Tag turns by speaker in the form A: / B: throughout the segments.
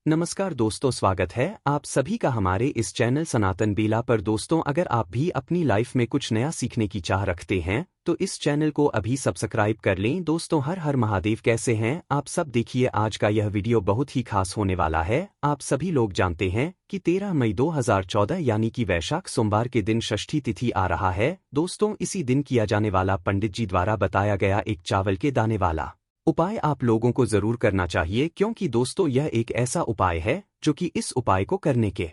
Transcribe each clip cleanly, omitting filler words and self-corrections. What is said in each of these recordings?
A: नमस्कार दोस्तों, स्वागत है आप सभी का हमारे इस चैनल सनातन बेला पर। दोस्तों, अगर आप भी अपनी लाइफ में कुछ नया सीखने की चाह रखते हैं तो इस चैनल को अभी सब्सक्राइब कर लें। दोस्तों, हर हर महादेव। कैसे हैं आप सब? देखिए, आज का यह वीडियो बहुत ही खास होने वाला है। आप सभी लोग जानते हैं कि 13 मई 2014 यानी कि वैशाख सोमवार के दिन षष्ठी तिथि आ रहा है। दोस्तों, इसी दिन किया जाने वाला पंडित जी द्वारा बताया गया एक चावल के दाने वाला उपाय आप लोगों को जरूर करना चाहिए, क्योंकि दोस्तों यह एक ऐसा उपाय है जो कि इस उपाय को करने के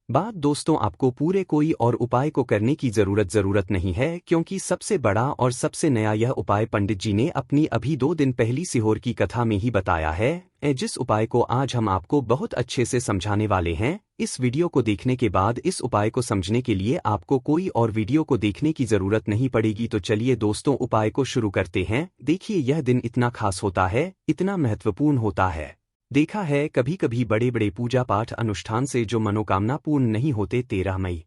A: बाद दोस्तों आपको पूरे कोई और उपाय को करने की जरूरत नहीं है, क्योंकि सबसे बड़ा और सबसे नया यह उपाय पंडित जी ने अपनी अभी 2 दिन पहली सिहोर की कथा में ही बताया है। जिस उपाय को आज हम आपको बहुत अच्छे से समझाने वाले हैं। इस वीडियो को देखने के बाद इस उपाय को समझने के लिए आपको कोई और वीडियो को देखने की जरूरत नहीं पड़ेगी। तो चलिए दोस्तों, उपाय को शुरू करते हैं। देखिए, यह दिन इतना खास होता है, इतना महत्वपूर्ण होता है। देखा है कभी कभी बड़े बड़े पूजा पाठ अनुष्ठान से जो मनोकामना पूर्ण नहीं होते। 13 मई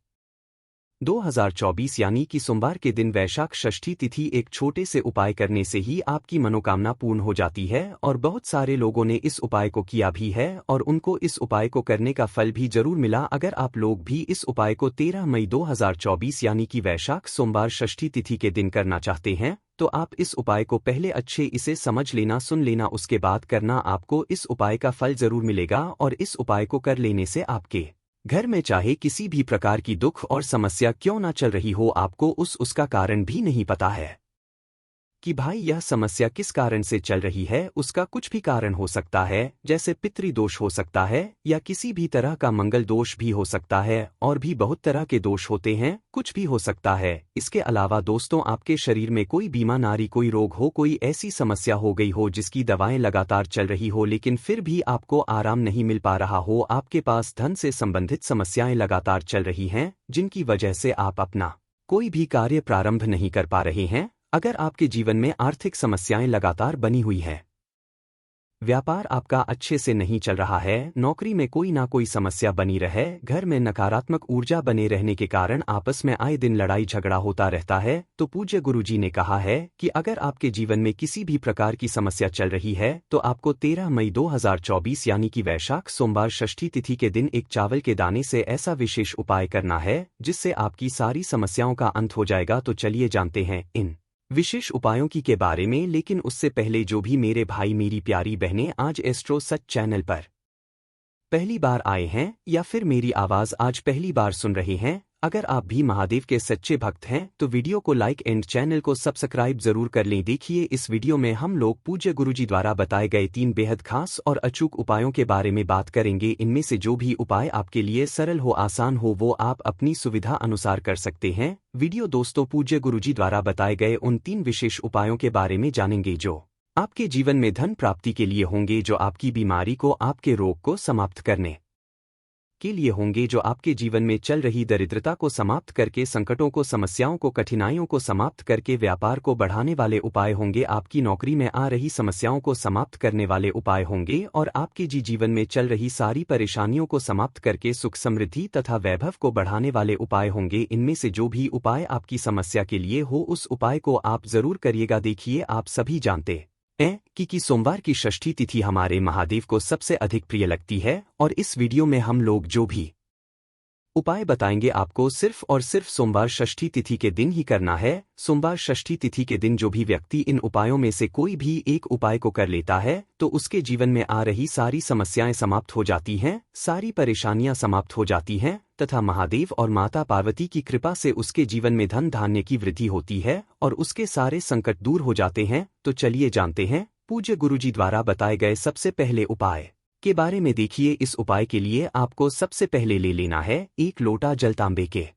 A: 2024 यानी कि सोमवार के दिन वैशाख षष्ठी तिथि एक छोटे से उपाय करने से ही आपकी मनोकामना पूर्ण हो जाती है। और बहुत सारे लोगों ने इस उपाय को किया भी है और उनको इस उपाय को करने का फल भी जरूर मिला। अगर आप लोग भी इस उपाय को 13 मई 2024 यानी कि वैशाख सोमवार षष्ठी तिथि के दिन करना चाहते हैं तो आप इस उपाय को पहले अच्छे इसे समझ लेना, सुन लेना, उसके बाद करना। आपको इस उपाय का फल जरूर मिलेगा और इस उपाय को कर लेने से आपके घर में चाहे किसी भी प्रकार की दुख और समस्या क्यों ना चल रही हो, आपको उसका कारण भी नहीं पता है कि भाई यह समस्या किस कारण से चल रही है। उसका कुछ भी कारण हो सकता है, जैसे पितृदोष हो सकता है या किसी भी तरह का मंगल दोष भी हो सकता है, और भी बहुत तरह के दोष होते हैं, कुछ भी हो सकता है। इसके अलावा दोस्तों, आपके शरीर में कोई बीमारी, कोई रोग हो, कोई ऐसी समस्या हो गई हो जिसकी दवाएं लगातार चल रही हो लेकिन फिर भी आपको आराम नहीं मिल पा रहा हो। आपके पास धन से संबंधित समस्याएं लगातार चल रही हैं जिनकी वजह से आप अपना कोई भी कार्य प्रारंभ नहीं कर पा रहे हैं। अगर आपके जीवन में आर्थिक समस्याएं लगातार बनी हुई हैं, व्यापार आपका अच्छे से नहीं चल रहा है, नौकरी में कोई ना कोई समस्या बनी रहे, घर में नकारात्मक ऊर्जा बने रहने के कारण आपस में आए दिन लड़ाई झगड़ा होता रहता है, तो पूज्य गुरुजी ने कहा है कि अगर आपके जीवन में किसी भी प्रकार की समस्या चल रही है तो आपको 13 मई 2024 यानी कि वैशाख सोमवार षष्ठी तिथि के दिन एक चावल के दाने से ऐसा विशेष उपाय करना है जिससे आपकी सारी समस्याओं का अंत हो जाएगा। तो चलिए जानते हैं इन विशेष उपायों के बारे में। लेकिन उससे पहले जो भी मेरे भाई मेरी प्यारी बहनें आज एस्ट्रो सच चैनल पर पहली बार आए हैं या फिर मेरी आवाज आज पहली बार सुन रहे हैं, अगर आप भी महादेव के सच्चे भक्त हैं तो वीडियो को लाइक एंड चैनल को सब्सक्राइब जरूर कर लें। देखिए, इस वीडियो में हम लोग पूज्य गुरुजी द्वारा बताए गए 3 बेहद खास और अचूक उपायों के बारे में बात करेंगे। इनमें से जो भी उपाय आपके लिए सरल हो, आसान हो, वो आप अपनी सुविधा अनुसार कर सकते हैं। वीडियो दोस्तों पूज्य गुरुजी द्वारा बताए गए उन 3 विशेष उपायों के बारे में जानेंगे जो आपके जीवन में धन प्राप्ति के लिए होंगे, जो आपकी बीमारी को, आपके रोग को समाप्त करने के लिए होंगे, जो आपके जीवन में चल रही दरिद्रता को समाप्त करके, संकटों को, समस्याओं को, कठिनाइयों को समाप्त करके व्यापार को बढ़ाने वाले उपाय होंगे, आपकी नौकरी में आ रही समस्याओं को समाप्त करने वाले उपाय होंगे और आपके जीवन में चल रही सारी परेशानियों को समाप्त करके सुख, समृद्धि तथा वैभव को बढ़ाने वाले उपाय होंगे। इनमें से जो भी उपाय आपकी समस्या के लिए हो उस उपाय को आप जरूर करिएगा। देखिए, आप सभी जानते कि सोमवार की षष्ठी तिथि हमारे महादेव को सबसे अधिक प्रिय लगती है और इस वीडियो में हम लोग जो भी उपाय बताएंगे आपको सिर्फ और सिर्फ सोमवार षष्ठी तिथि के दिन ही करना है। सोमवार षष्ठी तिथि के दिन जो भी व्यक्ति इन उपायों में से कोई भी एक उपाय को कर लेता है तो उसके जीवन में आ रही सारी समस्याएं समाप्त हो जाती हैं, सारी परेशानियां समाप्त हो जाती हैं तथा महादेव और माता पार्वती की कृपा से उसके जीवन में धन धान्य की वृद्धि होती है और उसके सारे संकट दूर हो जाते हैं। तो चलिए जानते हैं पूज्य गुरुजी द्वारा बताए गए सबसे पहले उपाय के बारे में। देखिए, इस उपाय के लिए आपको सबसे पहले ले लेना है 1 लोटा जल। तांबे के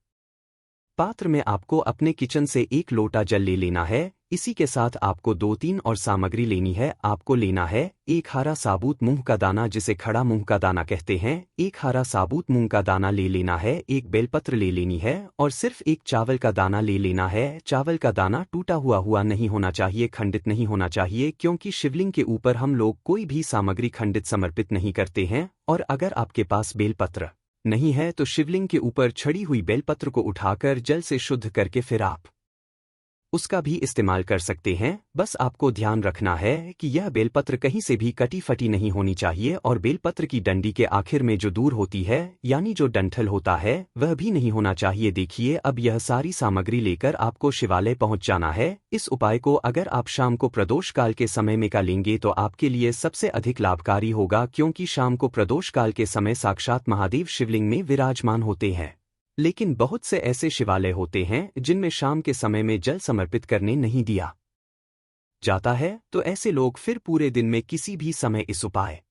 A: पात्र में आपको अपने किचन से 1 लोटा जल ले लेना है। इसी के साथ आपको 2-3 और सामग्री लेनी है। आपको लेना है 1 हरा साबुत मूंग का दाना, जिसे खड़ा मूंग का दाना कहते हैं। 1 हरा साबुत मूंग का दाना ले लेना है, 1 बेलपत्र ले लेनी है और सिर्फ 1 चावल का दाना ले लेना है। चावल का दाना टूटा हुआ नहीं होना चाहिए, खंडित नहीं होना चाहिए, क्योंकि शिवलिंग के ऊपर हम लोग कोई भी सामग्री खंडित समर्पित नहीं करते हैं। और अगर आपके पास बेलपत्र नहीं है तो शिवलिंग के ऊपर छड़ी हुई बेलपत्र को उठाकर जल से शुद्ध करके फिर आप उसका भी इस्तेमाल कर सकते हैं। बस आपको ध्यान रखना है कि यह बेलपत्र कहीं से भी कटी फटी नहीं होनी चाहिए और बेलपत्र की डंडी के आखिर में जो दूर होती है यानी जो डंठल होता है वह भी नहीं होना चाहिए। देखिए, अब यह सारी सामग्री लेकर आपको शिवालय पहुंच जाना है। इस उपाय को अगर आप शाम को प्रदोष काल के समय में करेंगे तो आपके लिए सबसे अधिक लाभकारी होगा, क्योंकि शाम को प्रदोष काल के समय साक्षात महादेव शिवलिंग में विराजमान होते हैं। लेकिन बहुत से ऐसे शिवालय होते हैं जिनमें शाम के समय में जल समर्पित करने नहीं दिया जाता है, तो ऐसे लोग फिर पूरे दिन में किसी भी समय इस उपाय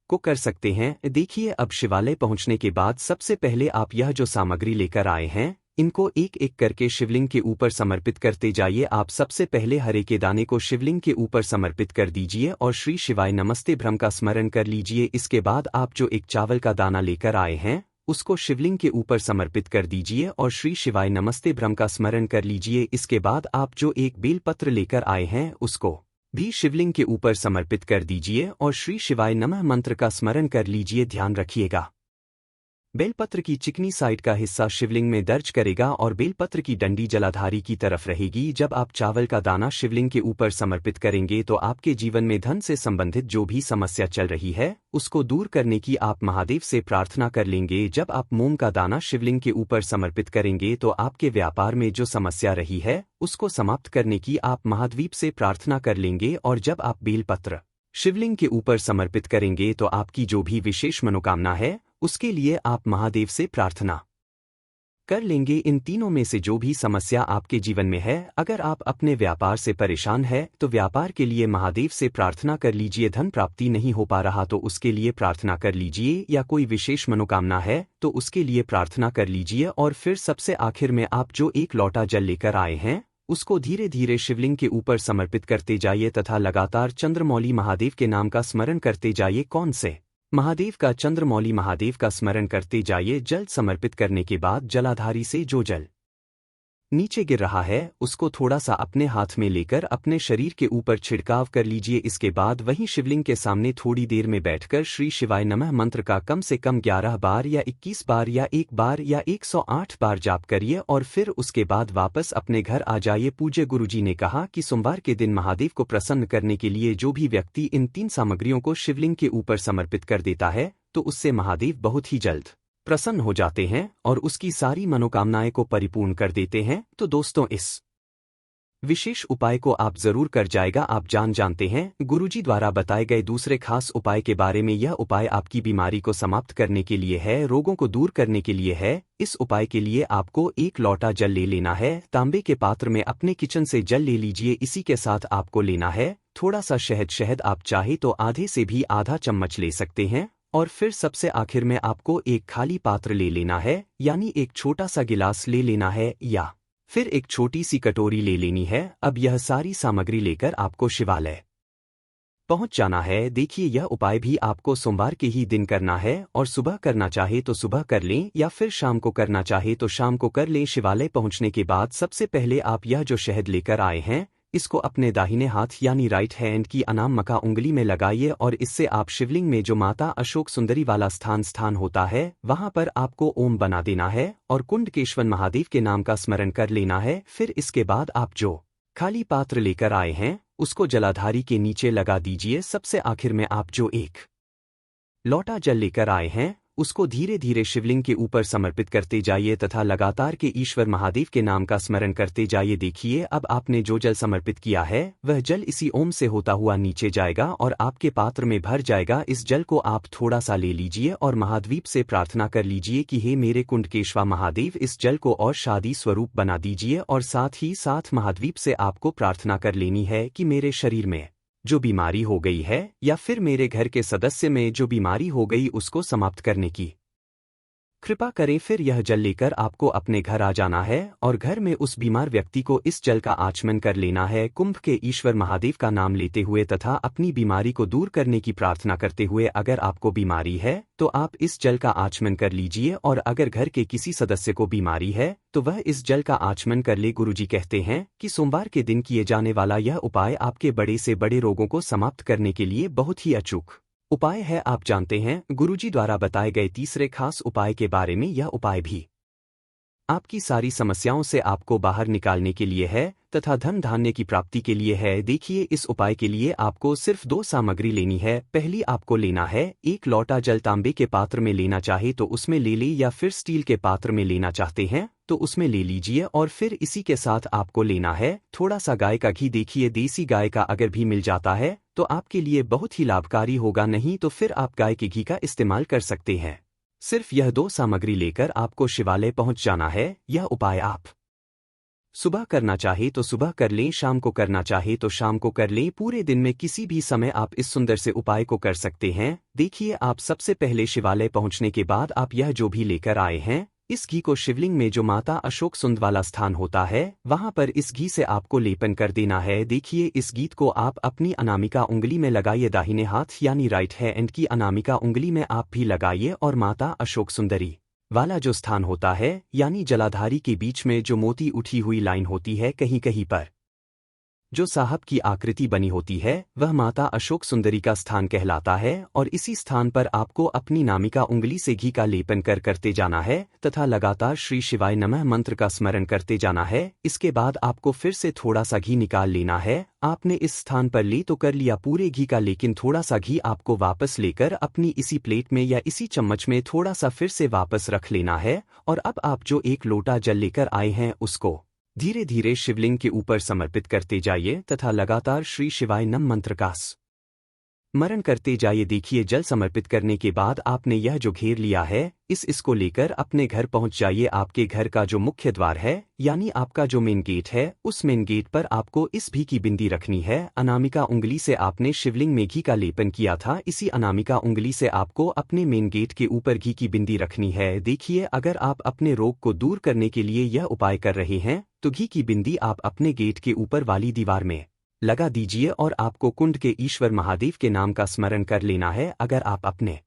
A: को कर सकते हैं। देखिए, अब शिवालय पहुंचने के बाद सबसे पहले आप यह जो सामग्री लेकर आए हैं इनको एक एक करके शिवलिंग के ऊपर समर्पित करते जाइए। आप सबसे पहले हरे के दाने को शिवलिंग के ऊपर समर्पित कर दीजिए और श्री शिवाय नमस्ते ब्रह्म का स्मरण कर लीजिए। इसके बाद आप जो एक चावल का दाना लेकर आए हैं उसको शिवलिंग के ऊपर समर्पित कर दीजिए और श्री शिवाय नमस्ते ब्रह्म का स्मरण कर लीजिए। इसके बाद आप जो एक बेलपत्र लेकर आए हैं उसको भी शिवलिंग के ऊपर समर्पित कर दीजिए और श्री शिवाय नमः मंत्र का स्मरण कर लीजिए। ध्यान रखिएगा, बेलपत्र की चिकनी साइड का हिस्सा शिवलिंग में दर्ज करेगा और बेलपत्र की डंडी जलाधारी की तरफ रहेगी। जब आप चावल का दाना शिवलिंग के ऊपर समर्पित करेंगे तो आपके जीवन में धन से संबंधित जो भी समस्या चल रही है उसको दूर करने की आप महादेव से प्रार्थना कर लेंगे। जब आप मूंग का दाना शिवलिंग के ऊपर समर्पित करेंगे तो आपके व्यापार में जो समस्या रही है उसको समाप्त करने की आप महादेव से प्रार्थना कर लेंगे। और जब आप बेलपत्र शिवलिंग के ऊपर समर्पित करेंगे तो आपकी जो भी विशेष मनोकामना है उसके लिए आप महादेव से प्रार्थना कर लेंगे। इन तीनों में से जो भी समस्या आपके जीवन में है, अगर आप अपने व्यापार से परेशान हैं तो व्यापार के लिए महादेव से प्रार्थना कर लीजिए। धन प्राप्ति नहीं हो पा रहा तो उसके लिए प्रार्थना कर लीजिए, या कोई विशेष मनोकामना है तो उसके लिए प्रार्थना कर लीजिए। और फिर सबसे आखिर में आप जो एक लोटा जल लेकर आए हैं उसको धीरे धीरे शिवलिंग के ऊपर समर्पित करते जाइए तथा लगातार चंद्रमौली महादेव के नाम का स्मरण करते जाइए। कौन से महादेव का? चंद्रमौली महादेव का स्मरण करते जाइए। जल समर्पित करने के बाद जलाधारी से जो जल नीचे गिर रहा है उसको थोड़ा सा अपने हाथ में लेकर अपने शरीर के ऊपर छिड़काव कर लीजिए। इसके बाद वहीं शिवलिंग के सामने थोड़ी देर में बैठकर श्री शिवाय नमः मंत्र का कम से कम 11 बार या 21 बार या 1 बार या 108 बार जाप करिए और फिर उसके बाद वापस अपने घर आ जाइए। पूज्य गुरुजी ने कहा कि सोमवार के दिन महादेव को प्रसन्न करने के लिए जो भी व्यक्ति इन 3 सामग्रियों को शिवलिंग के ऊपर समर्पित कर देता है तो उससे महादेव बहुत ही जल्द प्रसन्न हो जाते हैं और उसकी सारी मनोकामनाएं को परिपूर्ण कर देते हैं। तो दोस्तों, इस विशेष उपाय को आप जरूर कर जाएगा। आप जानते हैं गुरुजी द्वारा बताए गए दूसरे खास उपाय के बारे में। यह उपाय आपकी बीमारी को समाप्त करने के लिए है, रोगों को दूर करने के लिए है। इस उपाय के लिए आपको एक लोटा जल ले लेना है। तांबे के पात्र में अपने किचन से जल ले लीजिए। इसी के साथ आपको लेना है थोड़ा सा शहद। आप चाहे तो आधे से भी आधा चम्मच ले सकते हैं। और फिर सबसे आखिर में आपको एक खाली पात्र ले लेना है, यानी एक छोटा सा गिलास ले लेना है या फिर एक छोटी सी कटोरी ले लेनी है। अब यह सारी सामग्री लेकर आपको शिवालय पहुंच जाना है। देखिए, यह उपाय भी आपको सोमवार के ही दिन करना है और सुबह करना चाहे तो सुबह कर लें या फिर शाम को करना चाहे तो शाम को कर लें। शिवालय पहुंचने के बाद सबसे पहले आप यह जो शहद लेकर आए हैं इसको अपने दाहिने हाथ यानी राइट हैंड की अनामिका उंगली में लगाइए और इससे आप शिवलिंग में जो माता अशोक सुंदरी वाला स्थान होता है वहां पर आपको ओम बना देना है और कुंडकेश्वर महादेव के नाम का स्मरण कर लेना है। फिर इसके बाद आप जो खाली पात्र लेकर आए हैं उसको जलाधारी के नीचे लगा दीजिए। सबसे आखिर में आप जो एक लोटा जल लेकर आए हैं उसको धीरे धीरे शिवलिंग के ऊपर समर्पित करते जाइए तथा लगातार के ईश्वर महादेव के नाम का स्मरण करते जाइए। देखिए, अब आपने जो जल समर्पित किया है वह जल इसी ओम से होता हुआ नीचे जाएगा और आपके पात्र में भर जाएगा। इस जल को आप थोड़ा सा ले लीजिए और महाद्वीप से प्रार्थना कर लीजिए कि हे मेरे कुंडकेश्वर महादेव, इस जल को और शादी स्वरूप बना दीजिए। और साथ ही साथ महाद्वीप से आपको प्रार्थना कर लेनी है कि मेरे शरीर में जो बीमारी हो गई है या फिर मेरे घर के सदस्य में जो बीमारी हो गई उसको समाप्त करने की कृपा करें। फिर यह जल लेकर आपको अपने घर आ जाना है और घर में उस बीमार व्यक्ति को इस जल का आचमन कर लेना है, कुंभ के ईश्वर महादेव का नाम लेते हुए तथा अपनी बीमारी को दूर करने की प्रार्थना करते हुए। अगर आपको बीमारी है तो आप इस जल का आचमन कर लीजिए और अगर घर के किसी सदस्य को बीमारी है तो वह इस जल का आचमन कर ले। गुरुजी कहते हैं कि सोमवार के दिन किए जाने वाला यह उपाय आपके बड़े से बड़े रोगों को समाप्त करने के लिए बहुत ही अचूक उपाय है। आप जानते हैं गुरुजी द्वारा बताए गए तीसरे खास उपाय के बारे में। यह उपाय भी आपकी सारी समस्याओं से आपको बाहर निकालने के लिए है। तथा धन धान्य की प्राप्ति के लिए है। देखिए इस उपाय के लिए आपको सिर्फ 2 सामग्री लेनी है। पहली आपको लेना है 1 लोटा जल। तांबे के पात्र में लेना चाहे तो उसमें ले ले, या फिर स्टील के पात्र में लेना चाहते हैं तो उसमें ले लीजिए। और फिर इसी के साथ आपको लेना है थोड़ा सा गाय का घी। देखिए देसी गाय का अगर भी मिल जाता है तो आपके लिए बहुत ही लाभकारी होगा, नहीं तो फिर आप गाय के घी का इस्तेमाल कर सकते हैं। सिर्फ यह 2 सामग्री लेकर आपको शिवालय पहुंच जाना है। यह उपाय आप सुबह करना चाहे तो सुबह कर लें, शाम को करना चाहे तो शाम को कर लें। पूरे दिन में किसी भी समय आप इस सुंदर से उपाय को कर सकते हैं। देखिए आप सबसे पहले शिवालय पहुंचने के बाद आप यह जो भी लेकर आए हैं, इस घी को शिवलिंग में जो माता अशोक सुंद वाला स्थान होता है वहां पर इस घी से आपको लेपन कर देना है। देखिए इस घी को आप अपनी अनामिका उंगली में लगाइए, दाहिने हाथ यानी राइट हैंड की अनामिका उंगली में आप भी लगाइए। और माता अशोक सुंदरी वाला जो स्थान होता है यानी जलाधारी के बीच में जो मोती उठी हुई लाइन होती है, कहीं कहीं पर जो साहब की आकृति बनी होती है, वह माता अशोक सुंदरी का स्थान कहलाता है। और इसी स्थान पर आपको अपनी नामिका उंगली से घी का लेपन करते जाना है तथा लगातार श्री शिवाय नमः मंत्र का स्मरण करते जाना है। इसके बाद आपको फिर से थोड़ा सा घी निकाल लेना है। आपने इस स्थान पर ले तो कर लिया पूरे घी का, लेकिन थोड़ा सा घी आपको वापस लेकर अपनी इसी प्लेट में या इसी चम्मच में थोड़ा सा फिर से वापस रख लेना है। और अब आप जो 1 लोटा जल लेकर आए हैं उसको धीरे धीरे शिवलिंग के ऊपर समर्पित करते जाइए तथा लगातार श्री शिवाय नम मंत्र का स्मरण करते जाइए। देखिए जल समर्पित करने के बाद आपने यह जो घेर लिया है इसको लेकर अपने घर पहुंच जाइए। आपके घर का जो मुख्य द्वार है यानी आपका जो मेन गेट है, उस मेन गेट पर आपको इस घी की बिंदी रखनी है। अनामिका उंगली से आपने शिवलिंग में घी का लेपन किया था, इसी अनामिका उंगली से आपको अपने मेन गेट के ऊपर घी की बिंदी रखनी है। देखिए अगर आप अपने रोग को दूर करने के लिए यह उपाय कर रहे हैं तो घी की बिंदी आप अपने गेट के ऊपर वाली दीवार में लगा दीजिए और आपको कुंड के ईश्वर महादेव के नाम का स्मरण कर लेना है। अगर आप अपने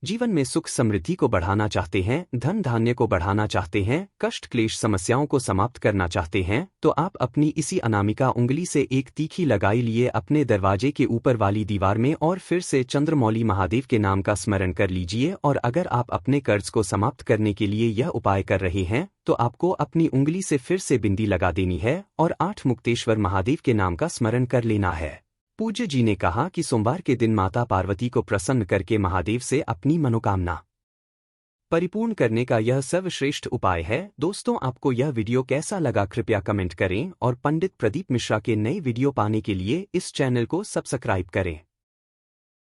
A: जीवन में सुख समृद्धि को बढ़ाना चाहते हैं, धन धान्य को बढ़ाना चाहते हैं, कष्ट क्लेश समस्याओं को समाप्त करना चाहते हैं, तो आप अपनी इसी अनामिका उंगली से एक तीखी लगाई लिए अपने दरवाजे के ऊपर वाली दीवार में और फिर से चंद्रमौली महादेव के नाम का स्मरण कर लीजिए। और अगर आप अपने कर्ज को समाप्त करने के लिए यह उपाय कर रहे हैं तो आपको अपनी उंगली से फिर से बिंदी लगा देनी है और 8 मुक्तेश्वर महादेव के नाम का स्मरण कर लेना है। पूज्य जी ने कहा कि सोमवार के दिन माता पार्वती को प्रसन्न करके महादेव से अपनी मनोकामना परिपूर्ण करने का यह सर्वश्रेष्ठ उपाय है। दोस्तों आपको यह वीडियो कैसा लगा कृपया कमेंट करें और पंडित प्रदीप मिश्रा के नए वीडियो पाने के लिए इस चैनल को सब्सक्राइब करें।